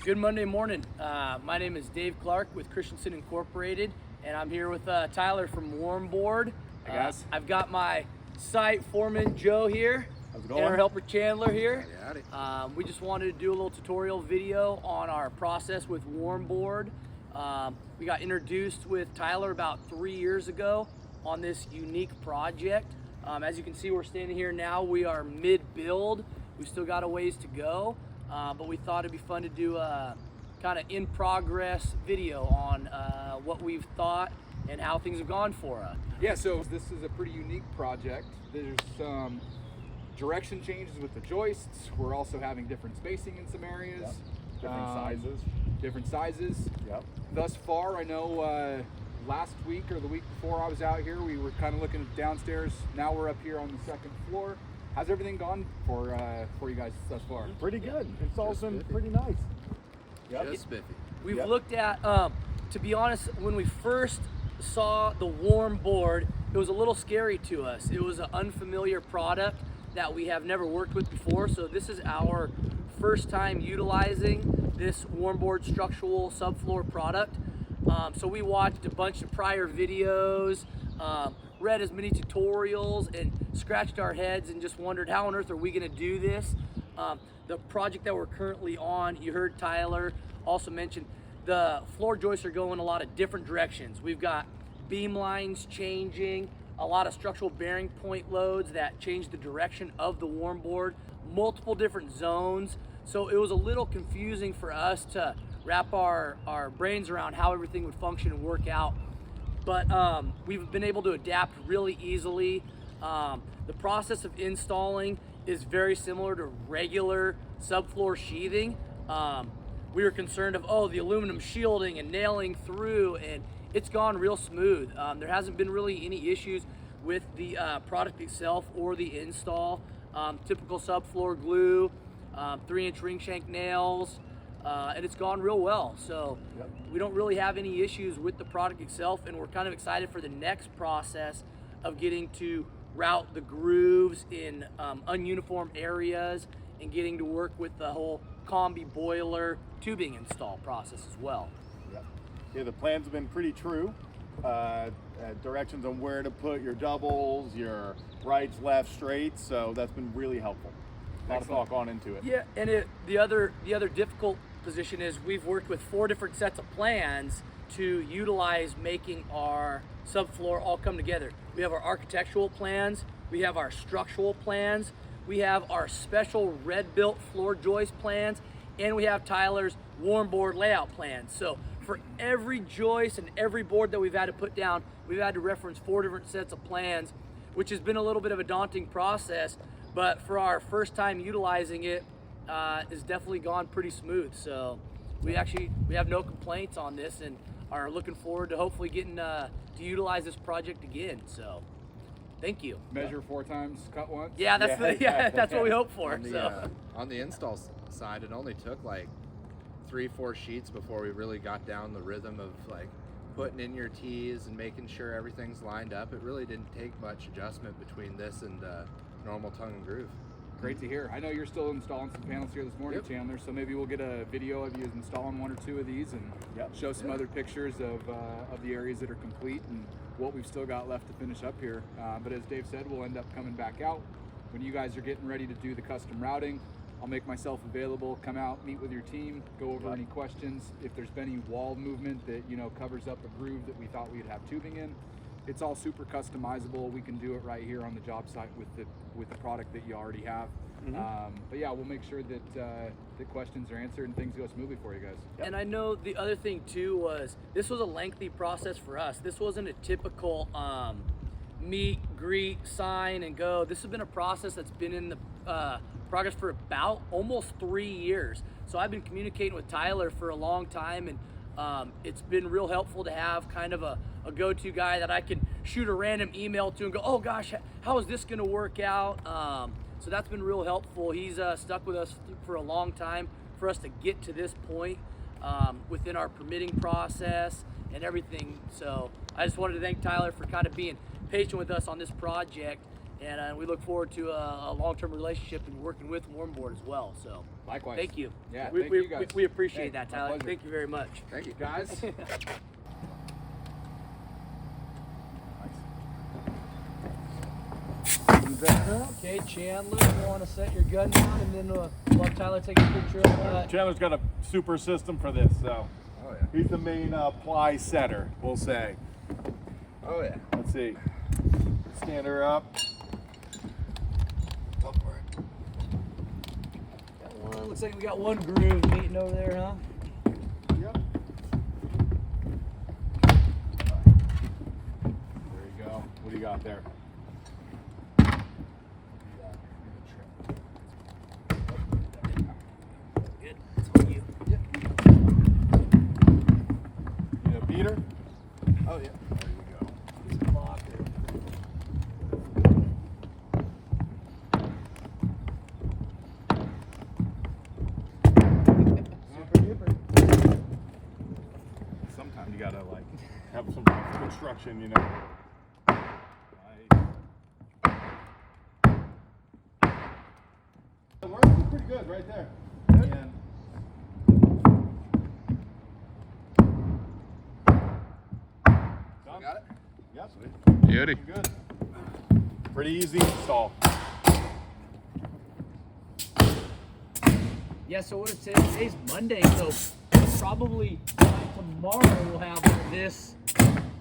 Good Monday morning. My name is Dave Clark with Christensen Incorporated, and I'm here with Tyler from Warmboard. Hey guys. I've got my site foreman Joe here, How's it and going? our helper Chandler here. Howdy. We just wanted to do a little tutorial video on our process with Warmboard. We got introduced with Tyler about 3 years ago on this unique project. As you can see, we're standing here now. We are mid-build. We've still got a ways to go. But we thought it'd be fun to do a kind of in progress video on what we've thought and how things have gone for us. Yeah, so this is a pretty unique project. There's some direction changes with the joists. We're also having different spacing in some areas. Yep. Different sizes. Yep. Yep. Thus far, I know last week or the week before I was out here, we were kind of looking downstairs. Now we're up here on the second floor. How's everything gone for you guys thus far? Pretty good. It's all Just been spiffy. pretty nice. Just spiffy. We've Yep. looked at, to be honest, when we first saw the Warmboard, it was a little scary to us. It was an unfamiliar product that we have never worked with before, so this is our first time utilizing this Warmboard structural subfloor product. So we watched a bunch of prior videos, read as many tutorials, and scratched our heads and just wondered how on earth are we going to do this. The project that we're currently on, you heard Tyler also mention, the floor joists are going a lot of different directions. We've got beam lines changing, a lot of structural bearing point loads that change the direction of the Warmboard, multiple different zones. So it was a little confusing for us to wrap our brains around how everything would function and work out. But we've been able to adapt really easily. The process of installing is very similar to regular subfloor sheathing. We were concerned of the aluminum shielding and nailing through, and it's gone real smooth. There hasn't been really any issues with the product itself or the install. Typical subfloor glue, 3-inch ring shank nails, and it's gone real well. So we don't really have any issues with the product itself, and we're kind of excited for the next process of getting to route the grooves in ununiform areas and getting to work with the whole combi boiler tubing install process as well. Yep. Yeah, the plans have been pretty true. Directions on where to put your doubles, your rights, left, straight. So that's been really helpful. A lot of thought gone into it. Yeah, and the other difficult position is we've worked with 4 different sets of plans to utilize making our subfloor all come together. We have our architectural plans, we have our structural plans, we have our special red built floor joist plans, and we have Tyler's Warmboard layout plans. So for every joist and every board that we've had to put down, we've had to reference 4 different sets of plans, which has been a little bit of a daunting process, but for our first time utilizing it, it's definitely gone pretty smooth. So we have no complaints on this and are looking forward to hopefully getting to utilize this project again. So thank you. Measure 4 times, cut once. Yeah, that's what we hope for. On the install side, it only took like 3-4 sheets before we really got down the rhythm of like putting in your T's and making sure everything's lined up. It really didn't take much adjustment between this and normal tongue and groove. Great to hear. I know you're still installing some panels here this morning, Yep. Chandler, so maybe we'll get a video of you installing 1 or 2 of these and show some other pictures of the areas that are complete and what we've still got left to finish up here. But as Dave said, we'll end up coming back out. When you guys are getting ready to do the custom routing, I'll make myself available, come out, meet with your team, go over any questions. If there's been any wall movement that covers up a groove that we thought we'd have tubing in, it's all super customizable. We can do it right here on the job site with the product that you already have. But yeah, we'll make sure that the questions are answered and things go smoothly for you guys. And I know the other thing too was this was a lengthy process for us. This wasn't a typical meet, greet, sign, and go. This has been a process that's been in the progress for about almost 3 years. So I've been communicating with Tyler for a long time, and it's been real helpful to have kind of a go-to guy that I can shoot a random email to and go, oh gosh, how is this gonna work out? So that's been real helpful. He's stuck with us for a long time for us to get to this point within our permitting process and everything. So I just wanted to thank Tyler for kind of being patient with us on this project And we look forward to a long-term relationship and working with Warmboard as well. So Likewise. thank you. Yeah, we, thank we, you guys. we appreciate Hey, that, my Tyler. pleasure. Thank you very much. Thank you. Guys. Okay, Chandler, you want to set your gun down, and then we'll have Tyler take a picture of that. Chandler's got a super system for this, so Oh yeah. he's the main ply setter, we'll say. Oh yeah. Let's see. Stand her up. Go for it. Got one, looks like we got one groove meeting over there, huh? Yep. There you go. What do you got there? Good. That's on you. Need a beater? Oh yeah. There you go. Locker. Sometimes you gotta like have some construction, you know. It works pretty good right there. And Got it? yep, Beauty. good. Pretty easy install. Yeah, so what it says, today's Monday, so probably tomorrow we'll have this.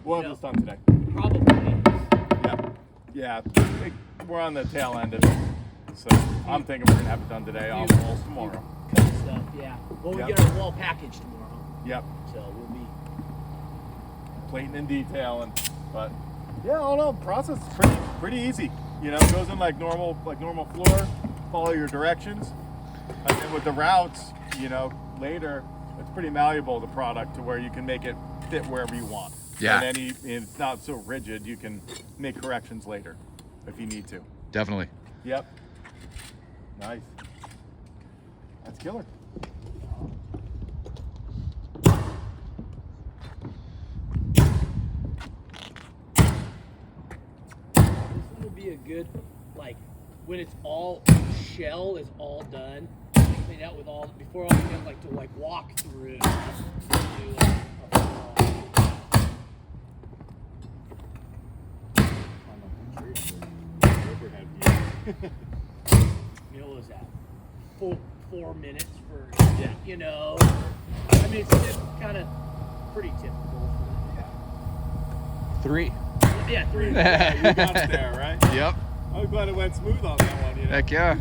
We'll You have know. this done today. Probably. Yep. Yeah, we're on the tail end of it. So I'm thinking we're gonna have it done today. I'll walls tomorrow. Cut stuff, yeah. Well, we Yep. get our wall package tomorrow, Yep. so we'll be. Plating and detailing, but yeah, all in all, process is pretty easy. You know, it goes in like normal floor. Follow your directions, and then with the routes, you know, later it's pretty malleable, the product, to where you can make it fit wherever you want. Yeah. And it's not so rigid. You can make corrections later if you need to. Definitely. Yep. Nice. That's killer. This one will be a good, like, when it's all shell is all done, clean out with all before all you have like to like walk through. You know, what was that? 4 minutes for you know. I mean, it's kind of pretty typical. For, 3. yeah, 3. You got it there, right? Yep. I'm glad it went smooth on that one. You know? Heck yeah.